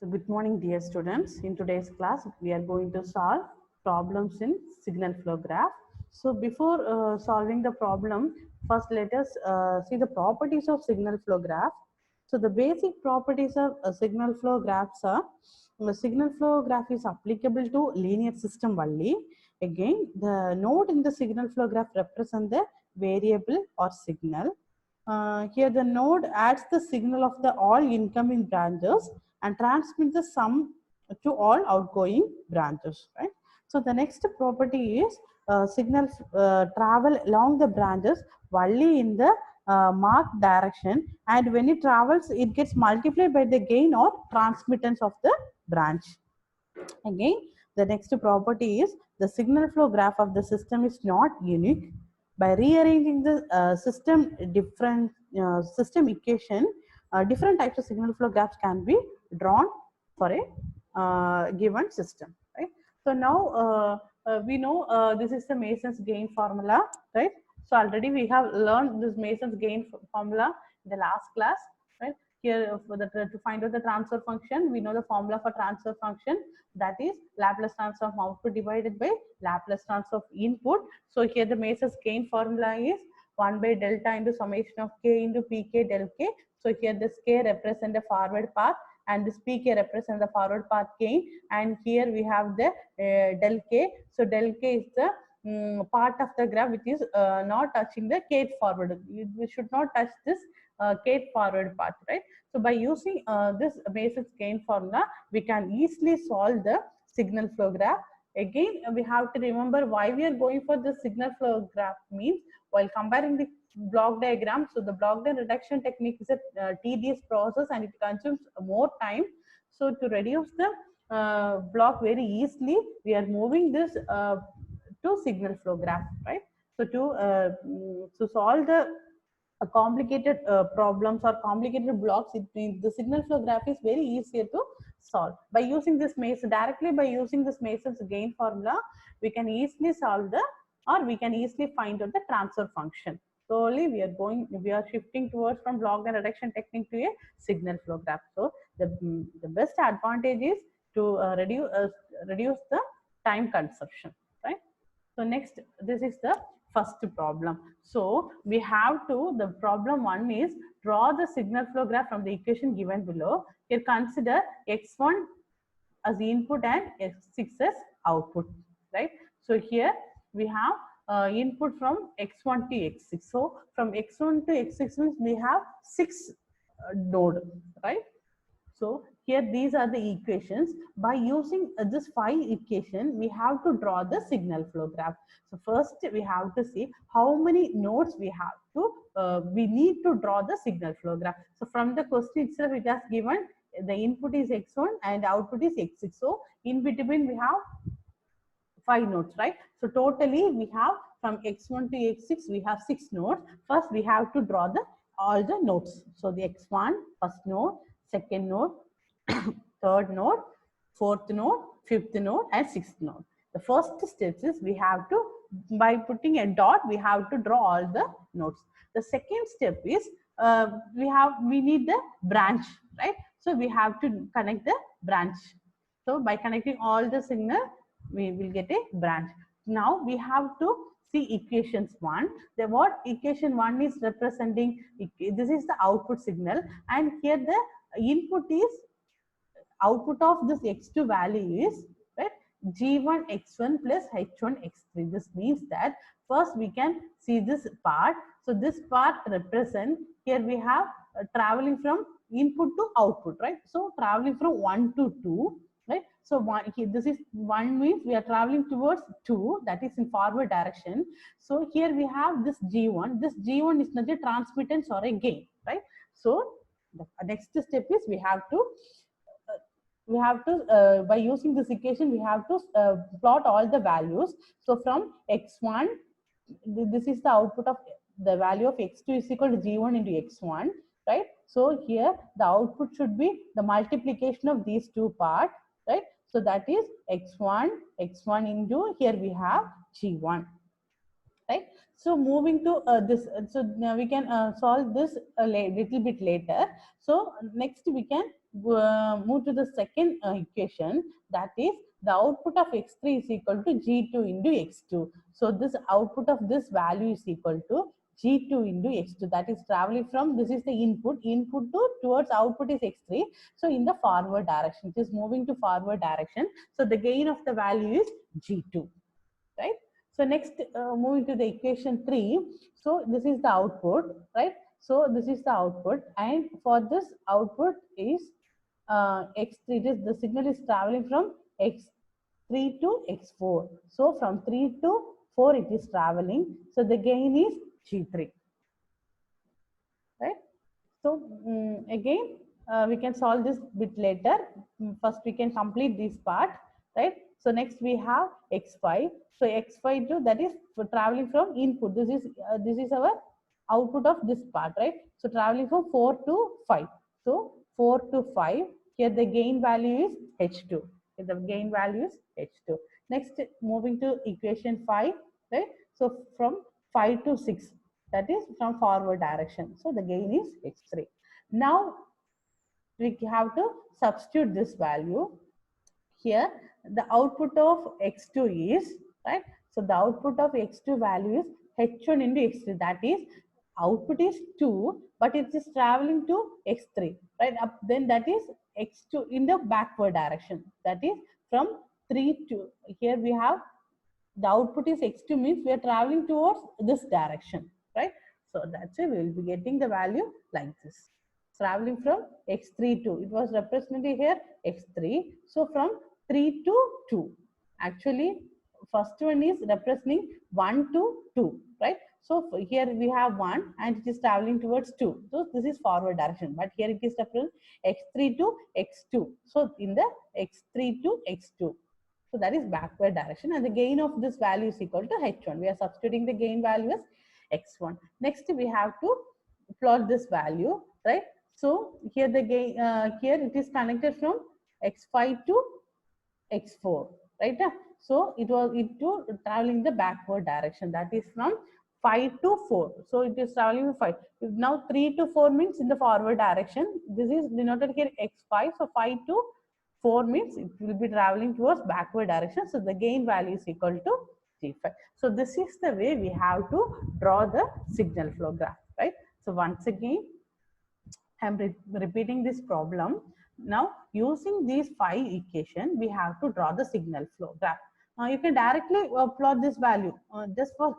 So good morning, dear students. In today's class, we are going to solve problems in signal flow graph. So before solving the problem, first let us see the properties of signal flow graph. So the basic properties of signal flow graphs are signal flow graph is applicable to linear system only. Again, the node in the signal flow graph represent the variable or signal. Here the node adds the signal of the all incoming branches and transmit the sum to all outgoing branches, right? So the next property is signal travel along the branches only in the marked direction, and when it travels it gets multiplied by the gain or transmittance of the branch. Again, the next property is the signal flow graph of the system is not unique. By rearranging the system equation, different types of signal flow graphs can be drawn for a given system. Right. So now we know this is the Mason's gain formula. Right. So already we have learned this Mason's gain formula in the last class. Right. Here to find out the transfer function, we know the formula for transfer function, that is Laplace transform of output divided by Laplace transform of input. So here the Mason's gain formula is 1 by delta into summation of k into pk del k. So here this k represent the forward path and this pk represent the forward path gain, and here we have the del k. So del k is the part of the graph which is not touching the k forward. We should not touch this k forward path, right? So by using this Mason's gain formula, we can easily solve the signal flow graph. Again, we have to remember why we are going for the signal flow graph means while comparing the block diagram. So the block diagram reduction technique is a tedious process and it consumes more time. So to reduce the block very easily, we are moving this to signal flow graph, right? So to solve the complicated problems or complicated blocks, the signal flow graph is very easier to solve. By using this Mason, directly by using this Mason's gain formula, we can easily solve the, or we can easily find out the transfer function. Slowly we are shifting towards from block and reduction technique to a signal flow graph. So the best advantage is to reduce the time consumption, right? So next, this is the first problem. So we have to, the problem one is draw the signal flow graph from the equation given below. Here consider x1 as input and x6 as output, right? So here we have input from x1 to x6. So from x1 to x6 means we have 6 node, right? So here these are the equations. By using this 5 equation, we have to draw the signal flow graph. So first we have to see how many nodes we have to, we need to draw the signal flow graph. So from the question itself, it has given the input is x1 and output is x6. So in between we have 5 nodes, right? So totally we have from x1 to x6, we have 6 nodes. First we have to draw the all the nodes. So the x1, first node, second node, third node, fourth node, fifth node, and sixth node. The first step is we have to, by putting a dot, we have to draw all the nodes. The second step is we need the branch, right? So we have to connect the branch. So by connecting all the signal, we will get a branch. Now we have to see equations 1. The what equation 1 is representing, this is the output signal, and here the input is, output of this x2 value is, right, g1 x1 plus h1 x3. This means that first we can see this part. So this part represent, here we have traveling from input to output, right? So traveling from 1 to 2, right? So one, here, this is 1 means we are traveling towards 2, that is in forward direction. So here we have this g1. This g1 is not a transmittance or a gain, right? So the next step is by using this equation, we have to plot all the values. So from x1, this is the output of the value of x2 is equal to g1 into x1, right? So here the output should be the multiplication of these two parts, right? So that is x1 into, here we have g1. right? So moving to this, so now we can solve this a little bit later. So next we can move to the second equation, that is the output of x3 is equal to g2 into x2. So this output of this value is equal to g2 into x2, that is traveling from, this is the input to towards output is x3, so in the forward direction, it is moving to forward direction, so the gain of the value is g2, right? So next, moving to the equation 3. So this is the output, right? So this is the output, and for this output is x3. The signal is traveling from x3 to x4. So from 3 to 4 it is traveling. So the gain is G3, right? So again, we can solve this bit later. First, we can complete this part, right? So next we have x5. So x5 to, that is for traveling from input. This is our output of this part, right? So traveling from 4 to 5. So 4 to 5. Here the gain value is h2. Here the gain value is h2. Next, moving to equation 5, right? So from 5 to 6, that is from forward direction. So the gain is x3. Now we have to substitute this value here. The output of x2 is, right? So the output of x2 value is h1 into x3. That is, output is 2, but it is traveling to x3, right? Up, then that is x2 in the backward direction. That is from 3 to, here we have the output is x2, means we are traveling towards this direction, right? So that's why we will be getting the value like this. Traveling from x3 to, it was represented here x3. So from 3 to 2. Actually, first one is representing 1 to 2, right? So here we have 1 and it is traveling towards 2. So this is forward direction, but here it is representing x3 to x2. So in the x3 to x2. So that is backward direction, and the gain of this value is equal to h1. We are substituting the gain value as x1. Next, we have to plot this value, right? So here the gain, here it is connected from x5 to x4, right? So it to traveling the backward direction, that is from 5 to 4. So it is traveling 5. Now 3 to 4 means in the forward direction. This is denoted here x5. So 5 to 4 means it will be traveling towards backward direction. So the gain value is equal to G5. So this is the way we have to draw the signal flow graph, right? So once again, I am repeating this problem. Now, using these 5 equations, we have to draw the signal flow graph. You can directly plot this value. Just for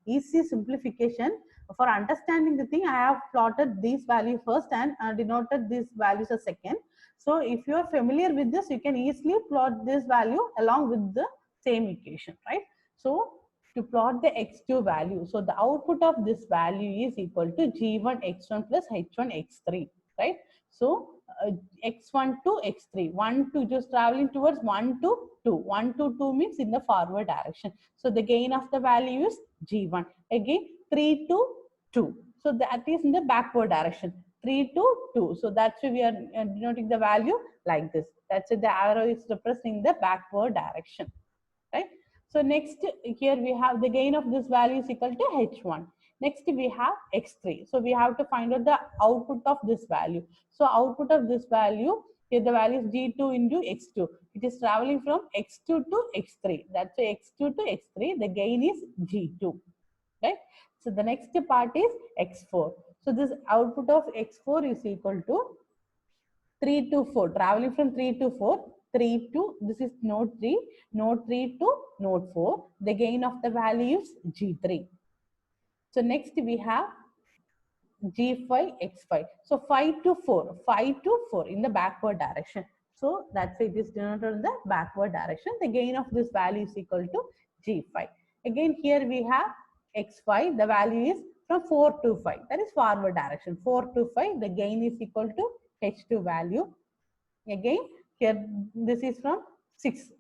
easy simplification, for understanding the thing, I have plotted these value first and denoted these values as second. So, if you are familiar with this, you can easily plot this value along with the same equation, right? So, to plot the x2 value, so the output of this value is equal to g1 x1 plus h1 x3, right? So x1 to x3, 1 to, just traveling towards 1 to 2. 1 to 2 means in the forward direction. So the gain of the value is g1. Again 3 to 2. So that is in the backward direction. 3 to 2. So that's why we are denoting the value like this. That's why the arrow is representing the backward direction, right? So next, here we have the gain of this value is equal to h1. Next we have x3. So we have to find out the output of this value. So output of this value, here the value is g2 into x2. It is traveling from x2 to x3. That's why x2 to x3, the gain is g2, right? So the next part is x4. So this output of x4 is equal to 3 to 4, traveling from 3 to 4. 3 to, this is node 3, node 3 to node 4. The gain of the value is G3. So next we have G5, X5. So 5 to 4, 5 to 4 in the backward direction. So that's it is denoted in the backward direction. The gain of this value is equal to G5. Again, here we have X5, the value is from 4 to 5. That is forward direction. 4 to 5, the gain is equal to H2 value. Again, here this is from 6.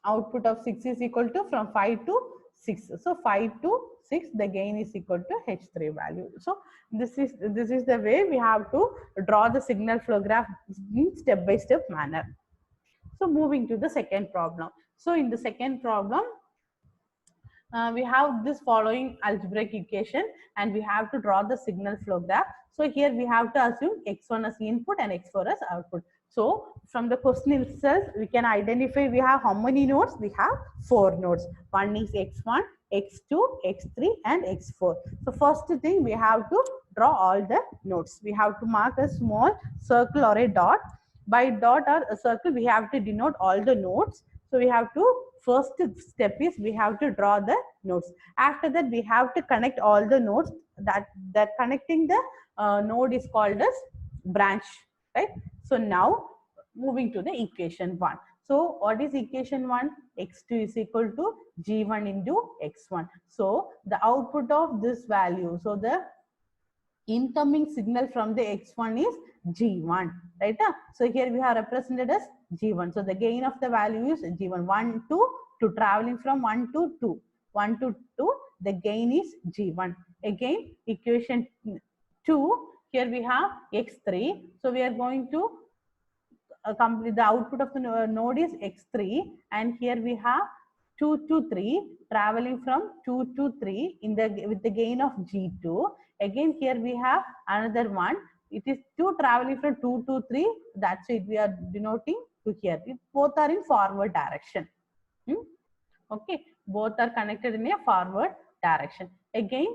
Output of 6 is equal to from 5 to 6. So 5 to 6, the gain is equal to H3 value. So this is the way we have to draw the signal flow graph in step-by-step manner. So moving to the second problem. So in the second problem, we have this following algebraic equation and we have to draw the signal flow graph. So here we have to assume x1 as input and x4 as output. So from the question itself, we can identify we have how many nodes? We have 4 nodes. One is x1, x2, x3 and x4. So first thing we have to draw all the nodes. We have to mark a small circle or a dot. By dot or a circle, we have to denote all the nodes. So we have to, first step is we have to draw the nodes. After that, we have to connect all the nodes. That connecting the node is called as branch, right? So now moving to the equation 1. So what is equation 1? X2 is equal to G1 into X1. So the output of this value, so the incoming signal from the X1 is G1, right? So here we have represented as G1. So the gain of the value is G1, 1 to traveling from 1 to 2. 1 to 2, the gain is G1. Again, equation 2, here we have X3. So we are going to complete the output of the node is X3, and here we have 2 to 3 traveling from 2 to 3 in the with the gain of G2. Again here we have another one. It is 2 traveling from 2 to 3. That's it. We are denoting to here. Both are in forward direction. Okay, both are connected in a forward direction. Again,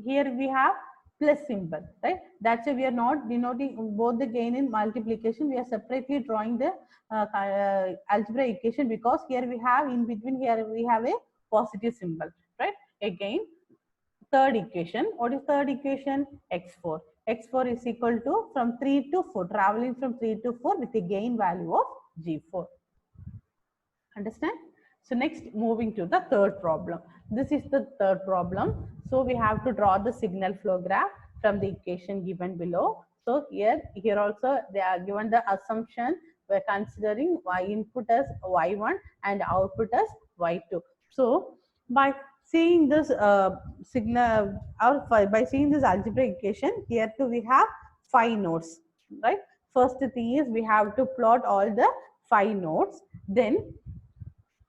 here we have plus symbol, right? That's why we are not denoting both the gain and multiplication. We are separately drawing the algebra equation because here we have in between, here we have a positive symbol, right? Again, third equation. What is third equation? X4. X4 is equal to from 3 to 4, traveling from 3 to 4 with a gain value of G4. Understand? So next, moving to the third problem. This is the third problem. So we have to draw the signal flow graph from the equation given below. So here also they are given the assumption we're considering y input as y1 and output as y2. So by seeing this signal, or by seeing this algebraic equation, here too we have 5 nodes, right? First thing is we have to plot all the 5 nodes. Then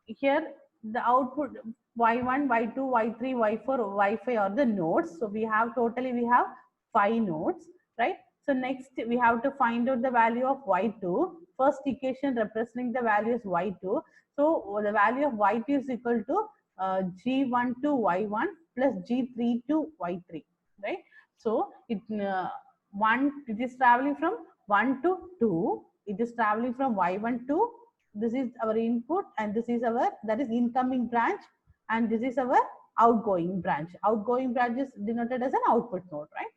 here the output y1, y2, y3, y4, y5 are the nodes. So we have totally we have 5 nodes, right? So next we have to find out the value of y2. First equation representing the value is y2. So the value of y2 is equal to g1 to y1 plus g3 to y3, right? So it is traveling from 1 to 2. It is traveling from y1 to, this is our input and this is our, that is incoming branch, and this is our outgoing branch. Outgoing branch is denoted as an output node, right?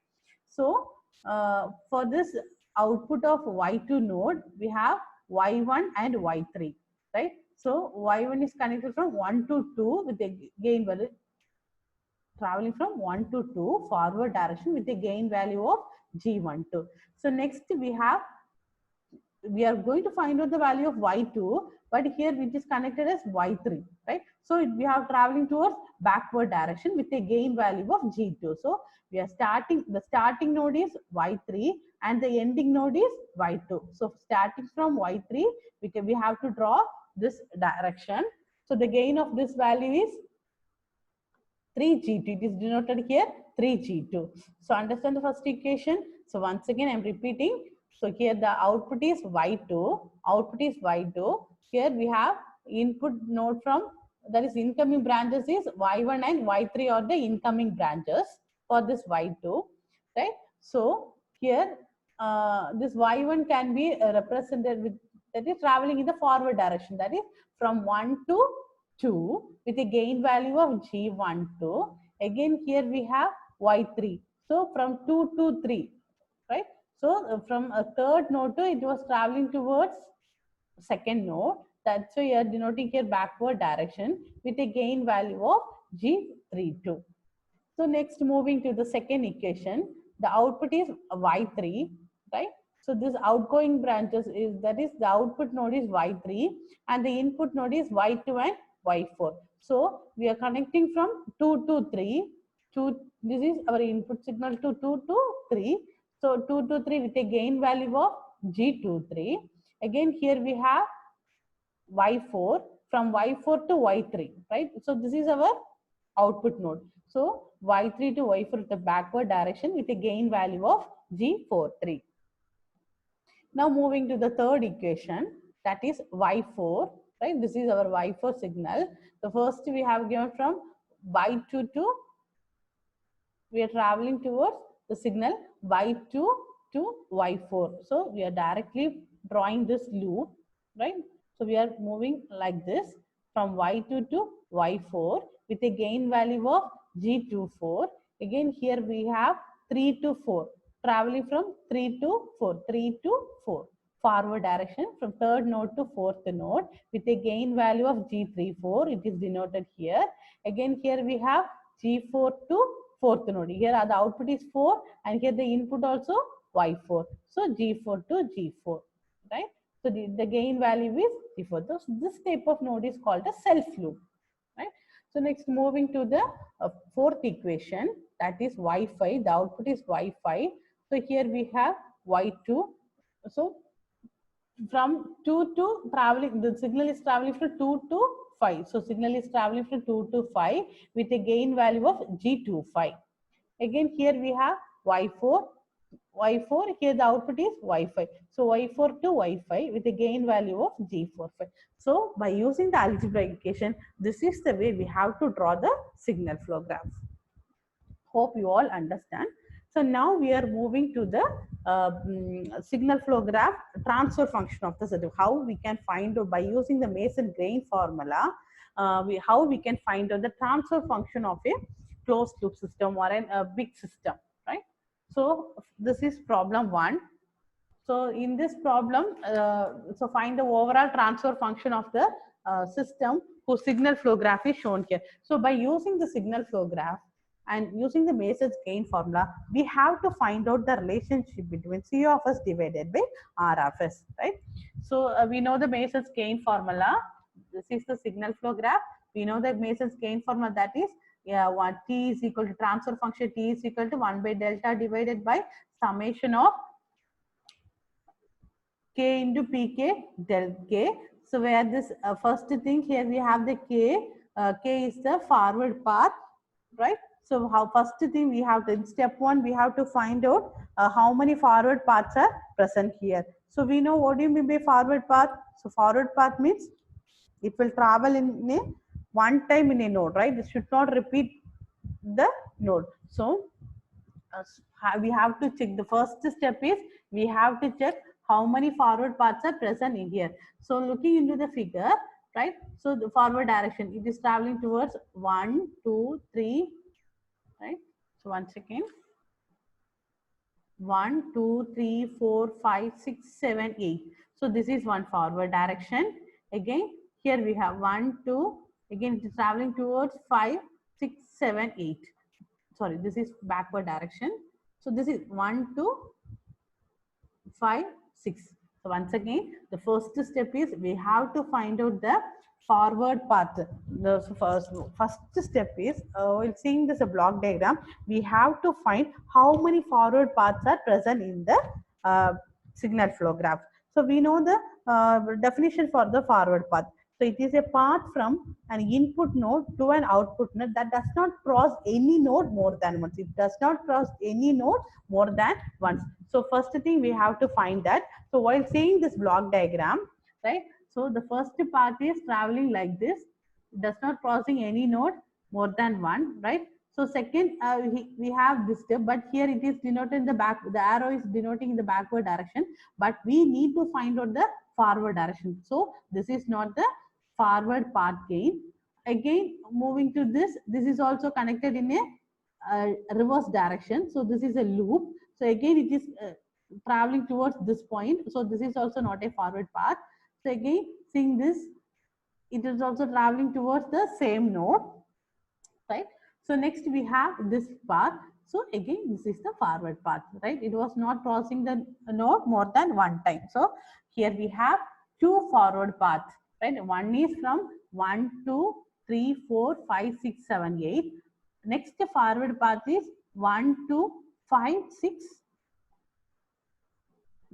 So for this output of y2 node, we have y1 and y3, right? So y1 is connected from 1 to 2 with a gain value, traveling from 1 to 2 forward direction with a gain value of G12. So next we are going to find out the value of y2, but here which is connected as y3, right? So we are traveling towards backward direction with a gain value of G2. So we are starting, the starting node is y3 and the ending node is y2. So starting from y3, we have to draw this direction. So the gain of this value is 3G2. It is denoted here 3G2. So understand the first equation. So once again, I'm repeating. So here the output is Y2. Output is Y2. Here we have input node from, that is incoming branches is Y1 and Y3 are the incoming branches for this Y2, right? So here this Y1 can be represented with, that is traveling in the forward direction, that is from 1 to 2 with a gain value of G12. Again here we have Y3. So from 2 to 3, right? So from a third node to, it was traveling towards second node. That's why you are denoting here backward direction with a gain value of G32. So next, moving to the second equation, the output is Y3, right? So this outgoing branches is, that is the output node is Y3 and the input node is Y2 and Y4. So we are connecting from 2 to 3. This is our input signal to 2 to 3. So 2 to 3 with a gain value of G23. Again here we have Y4 from Y4 to Y3, right? So this is our output node. So Y3 to Y4 is the backward direction with a gain value of G43. Now moving to the third equation, that is Y4, right? This is our Y4 signal. The first we have given from Y2 to, we are traveling towards the signal Y2 to Y4. So we are directly drawing this loop, right? So we are moving like this from Y2 to Y4 with a gain value of G24. Again, here we have 3 to 4, traveling from 3 to 4, 3 to 4. Forward direction from third node to fourth node with a gain value of G34. It is denoted here. Again, here we have G4 to fourth node. Here the output is 4 and here the input also Y4. So G4 to G4, right? So the gain value is G4. This type of node is called a self loop, right? So next moving to the fourth equation, that is Y5. The output is Y5. So here we have Y2. So from 2 to traveling, the signal is traveling from 2 to 5. So signal is traveling from 2 to 5 with a gain value of G25. Again, here we have Y4. Y4, here the output is Y5. So Y4 to Y5 with a gain value of G45. So by using the algebraic equation, this is the way we have to draw the signal flow graph. Hope you all understand. So now we are moving to the signal flow graph transfer function of the system. How we can find out by using the Mason-Grain formula, how we can find out the transfer function of a closed loop system or a big system, right? So this is problem 1. So in this problem, so find the overall transfer function of the system whose signal flow graph is shown here. So by using the signal flow graph and using the Mason-Grain formula, we have to find out the relationship between C of S divided by R of S, right? So we know the Mason-Grain formula. This is the signal flow graph. We know the Mason-Grain formula, that is what T is equal to transfer function T is equal to 1 by delta divided by summation of K into Pk del K. So where this first thing here we have the K, K is the forward path, right? So how first thing we have to, in step 1 we have to find out how many forward paths are present here. So we know what do you mean by forward path. So forward path means it will travel in a one time in a node, right? It should not repeat the node. So we have to check, the first step is we have to check how many forward paths are present in here. So looking into the figure, right? So the forward direction, it is traveling towards 1, 2, 3, right? So once again, 1, 2, 3, 4, 5, 6, 7, 8. So this is one forward direction. Again, here we have 1, 2, again it is traveling towards 5, 6, 7, 8. Sorry, this is backward direction. So this is 1, 2, 5, 6. So once again, the first step is we have to find out the forward path. The first step is while seeing this block diagram, we have to find how many forward paths are present in the signal flow graph. So we know the definition for the forward path. So it is a path from an input node to an output node that does not cross any node more than once. It does not cross any node more than once. So first thing we have to find that. So while seeing this block diagram, right? So the first part is traveling like this, does not crossing any node more than one, right? So second, we have this step, but here it is denoted in the back. The arrow is denoting the backward direction, but we need to find out the forward direction. So this is not the forward path gain. Again, moving to this, this is also connected in a reverse direction. So this is a loop. So again, it is traveling towards this point. So this is also not a forward path. So again, seeing this, it is also traveling towards the same node, right? So next we have this path. So again, this is the forward path, right? It was not crossing the node more than one time. So here we have two forward paths, right? One is from 1, 2, 3, 4, 5, 6, 7, 8. Next forward path is 1, 2, 5, 6,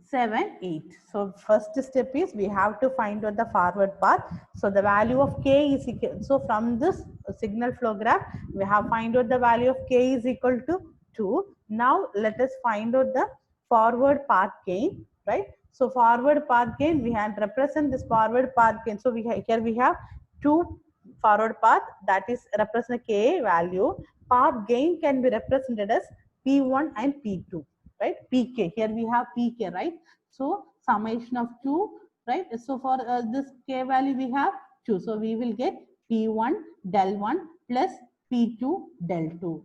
7, 8. So first step is we have to find out the forward path. So the value of k is equal. So from this signal flow graph, we have find out the value of k is equal to 2. Now let us find out the forward path gain, right? So forward path gain, we have represent this forward path gain. So here we have two forward path, that is represent k value. Path gain can be represented as P1 and P2, right? Pk, here we have Pk, right? So summation of 2, right? So for this k value we have 2, so we will get P1 del 1 plus P2 del 2,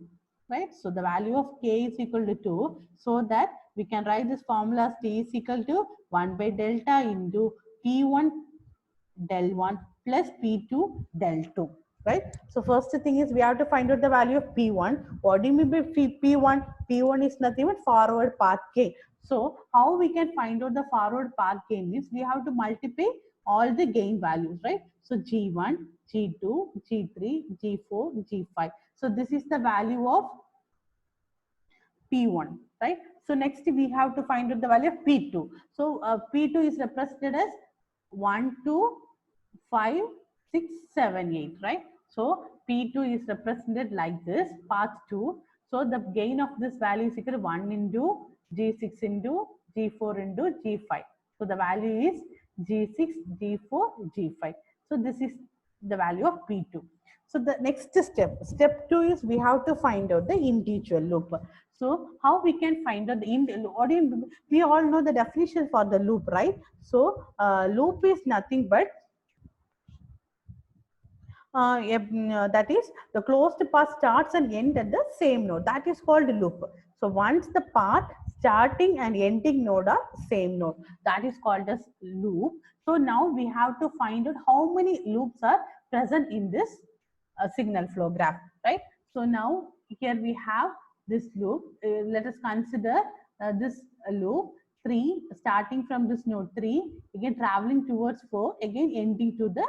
right? So the value of k is equal to 2, so that we can write this formula as t is equal to 1 by delta into P1 del 1 plus P2 del 2, right? So first thing is we have to find out the value of P1. What do you mean by P1? P1 is nothing but forward path gain. So how we can find out the forward path gain means we have to multiply all the gain values, right? So G1, G2, G3, G4, G5. So this is the value of P1, right? So next we have to find out the value of P2. So P2 is represented as 1, 2, 5, 6, 7, 8, right? So P2 is represented like this, path 2. So the gain of this value is equal to 1 into G6 into G4 into G5. So the value is G6, G4, G5. So this is the value of P2. So the next step 2 is we have to find out the individual loop. So how we can find out the we all know the definition for the loop, right? So loop is nothing but that is the closed path starts and ends at the same node. That is called loop. So once the path starting and ending node are same node, that is called as loop. So now we have to find out how many loops are present in this signal flow graph, right? So now here we have this loop. Let us consider this loop 3 starting from this node 3, again traveling towards 4, again ending to the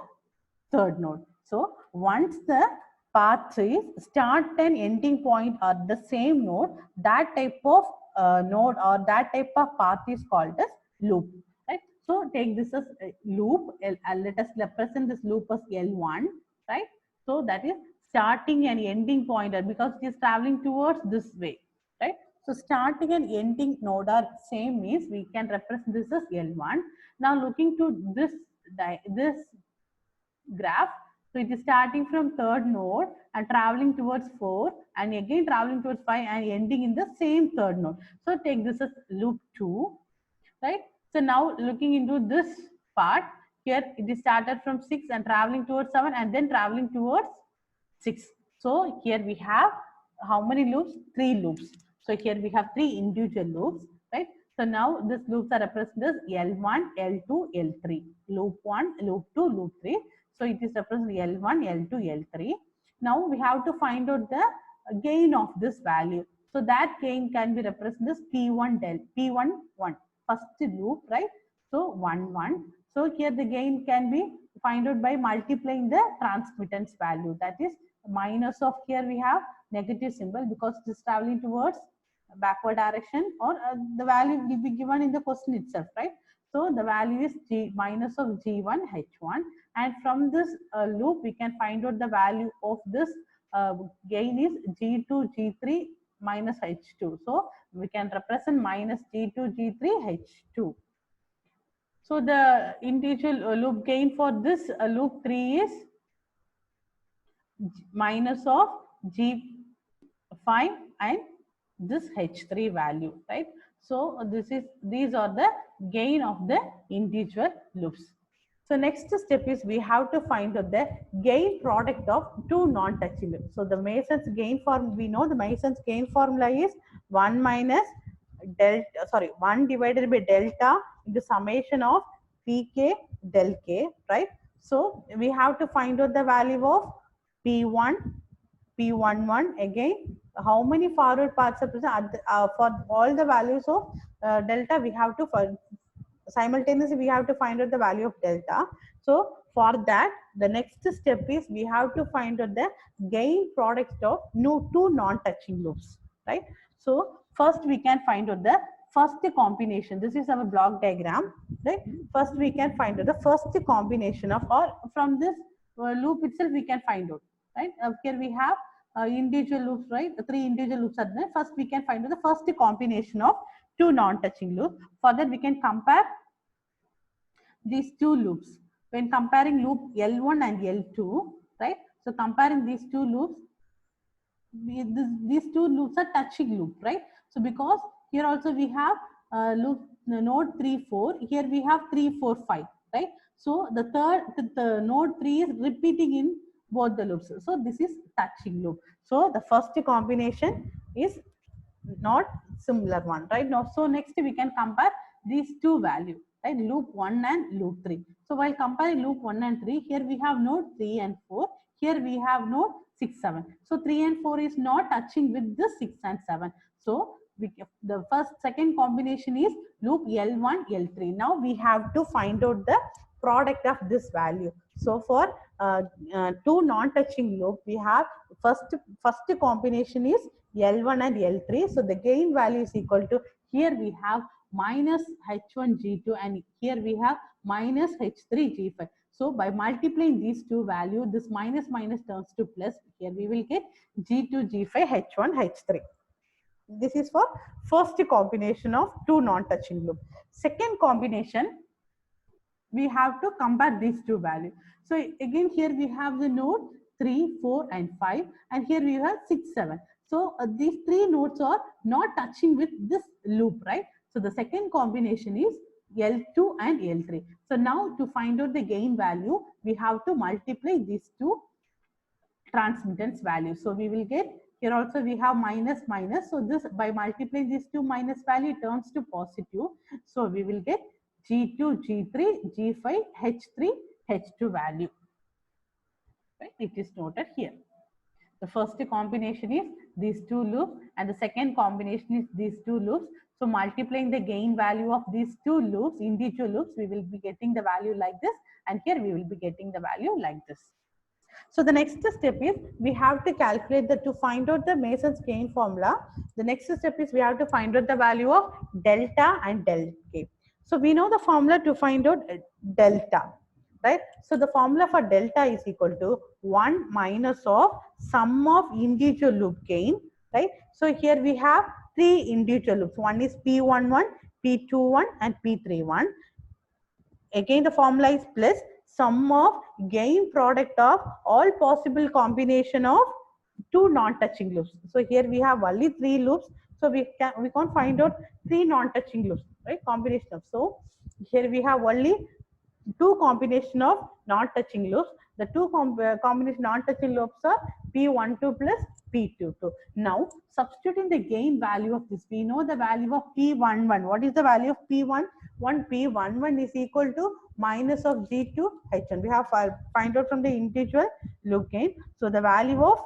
third node. So once the path is start and ending point are the same node, that type of node or that type of path is called as loop, right? So take this as a loop. Let us represent this loop as L1, right? So that is starting and ending pointer because it is traveling towards this way, right? So starting and ending node are same means we can represent this as L1. Now looking to this graph. So it is starting from third node and traveling towards 4 and again traveling towards 5 and ending in the same third node. So take this as loop 2, right? So now looking into this part, here it is started from 6 and traveling towards 7 and then traveling towards 6. So here we have how many loops? 3 loops. So here we have 3 individual loops, right? So now these loops are represented as L1, L2, L3. Loop 1, loop 2, loop 3. So it is represented L1, L2, L3. Now we have to find out the gain of this value. So that gain can be represented as P1 del P1 1 first loop, right? So 1 1. So here the gain can be find out by multiplying the transmittance value. That is minus of here we have negative symbol because it is traveling towards backward direction, or the value will be given in the question itself, right? So the value is G minus of G1 H1, and from this loop we can find out the value of this gain is G2 G3 minus H2. So we can represent minus G2 G3 H2. So the individual loop gain for this loop 3 is minus of G5 and this H3 value, right? So these are the gain of the individual loops. So next step is we have to find out the gain product of two non-touching loops. So the Mason's gain form, we know the Mason's gain formula is 1 minus delta, sorry, 1 divided by delta into summation of Pk del k, right? So we have to find out the value of P1, P11 again. How many forward paths are present? For all the values of delta, we have to simultaneously we have to find out the value of delta. So for that, the next step is we have to find out the gain product of two non-touching loops, right? So first we can find out the first combination. This is our block diagram, right? First we can find out the first combination of, or from this loop itself we can find out, right? Here we have individual loops, right? The 3 individual loops are there. First we can find out the first combination of 2 non-touching loops. For that we can compare these 2 loops. When comparing loop L1 and L2, right? So comparing these 2 loops, these 2 loops are touching loop, right? So because here also we have loop node 3 4, here we have 3 4 5, right? So the node 3 is repeating in both the loops, so this is touching loop. So the first combination is not similar one, right? Now so next we can compare these 2 values, right? Loop 1 and loop 3. So while comparing loop 1 and 3, here we have node 3 and 4, here we have node 6 7. So 3 and 4 is not touching with the 6 and 7. So the second combination is loop L1 L3. Now we have to find out the product of this value. So for 2 non-touching loop, we have first combination is L1 and L3. So the gain value is equal to, here we have minus H1 G2 and here we have minus H3 G5. So by multiplying these 2 values, this minus minus turns to plus. Here we will get G2 G5 H1 H3. This is for first combination of 2 non-touching loop. Second combination, we have to compare these 2 values. So again here we have the node 3 4 and 5, and here we have 6 7. So these 3 nodes are not touching with this loop, right? So the second combination is L2 and L3. So now to find out the gain value, we have to multiply these 2 transmittance values. So we will get, here also we have minus minus. So this, by multiplying these 2 minus value, turns to positive. So we will get G2, G3, G5, H3, H2 value. Right? It is noted here. The first combination is these 2 loops and the second combination is these 2 loops. So multiplying the gain value of these 2 loops, individual loops, we will be getting the value like this, and here we will be getting the value like this. So the next step is we have to calculate to find out the Mason's gain formula. The next step is we have to find out the value of delta and del K. So we know the formula to find out delta, right? So the formula for delta is equal to 1 minus of sum of individual loop gain, right? So here we have 3 individual loops. One is P11, P21 and P31. Again the formula is plus sum of gain product of all possible combination of 2 non-touching loops. So here we have only 3 loops. So we can't find out 3 non-touching loops, right? Combination of. So here we have only 2 combination of non-touching loops. The 2 combination non-touching loops are P12 plus P22. Now substituting the gain value of this, we know the value of P11. What is the value of P11? P11 is equal to minus of G2 H1. We have find out from the individual loop gain. So the value of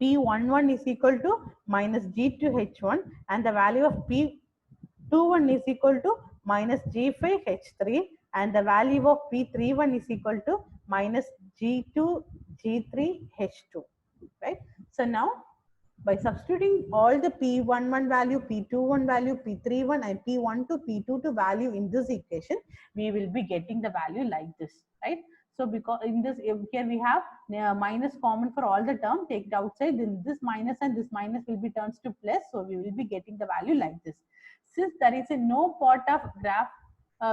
P11 is equal to minus G2 H1, and the value of P21 is equal to minus G5 H3, and the value of P31 is equal to minus G2 G3 H2, right? So now by substituting all the P11 value, P21 value, P31 and P12, P22 value in this equation, we will be getting the value like this, right? So because in this, here we have minus common for all the term, take it outside, then this minus and this minus will be turns to plus. So we will be getting the value like this. Since there is no part of graph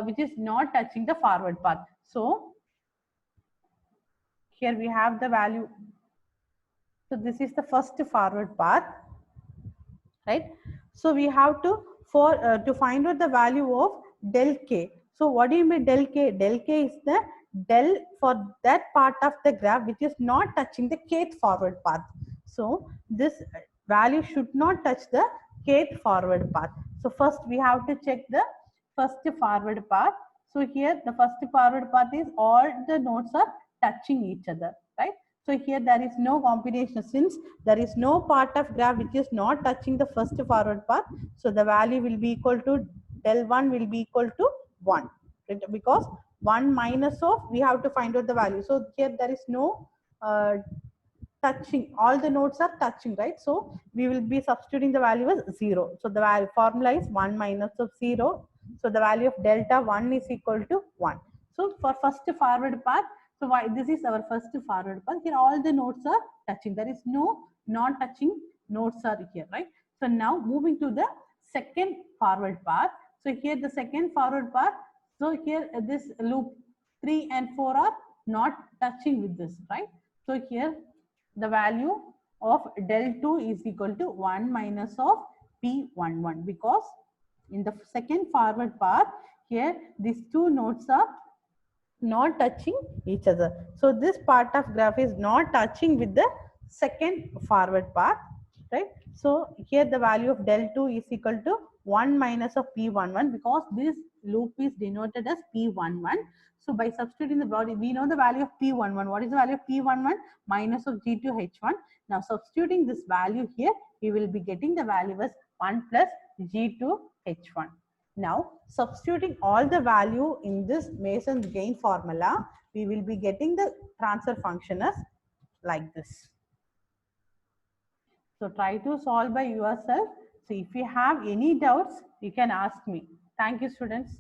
which is not touching the forward path. So here we have the value. So this is the first forward path, right? So we have to find out the value of del K. So what do you mean del K? Del K is the del for that part of the graph which is not touching the kth forward path. So this value should not touch the kth forward path. So first we have to check the first forward path. So here the first forward path is all the nodes are touching each other, right? So here there is no combination, since there is no part of graph which is not touching the first forward path. So the value will be equal to del 1 will be equal to 1, right? Because 1 minus of, we have to find out the value. So here there is no touching, all the nodes are touching, right? So we will be substituting the value as 0. So the value formula is 1 minus of 0. So the value of delta 1 is equal to 1. So for first forward path, so why this is our first forward path. Here all the nodes are touching. There is no non-touching nodes are here, right? So now moving to the second forward path. So here the second forward path. So here this loop 3 and 4 are not touching with this, right? So here the value of del 2 is equal to 1 minus of P11 because in the second forward path here these two nodes are not touching each other. So this part of graph is not touching with the second forward path, right? So here the value of del 2 is equal to 1 minus of P11 because this loop is denoted as P11. So by substituting the body, we know the value of P11. What is the value of P11? Minus of G2H1. Now substituting this value here, we will be getting the value as 1 plus G2H1. Now, substituting all the value in this Mason's gain formula, we will be getting the transfer function as like this. So, try to solve by yourself. So, if you have any doubts, you can ask me. Thank you, students.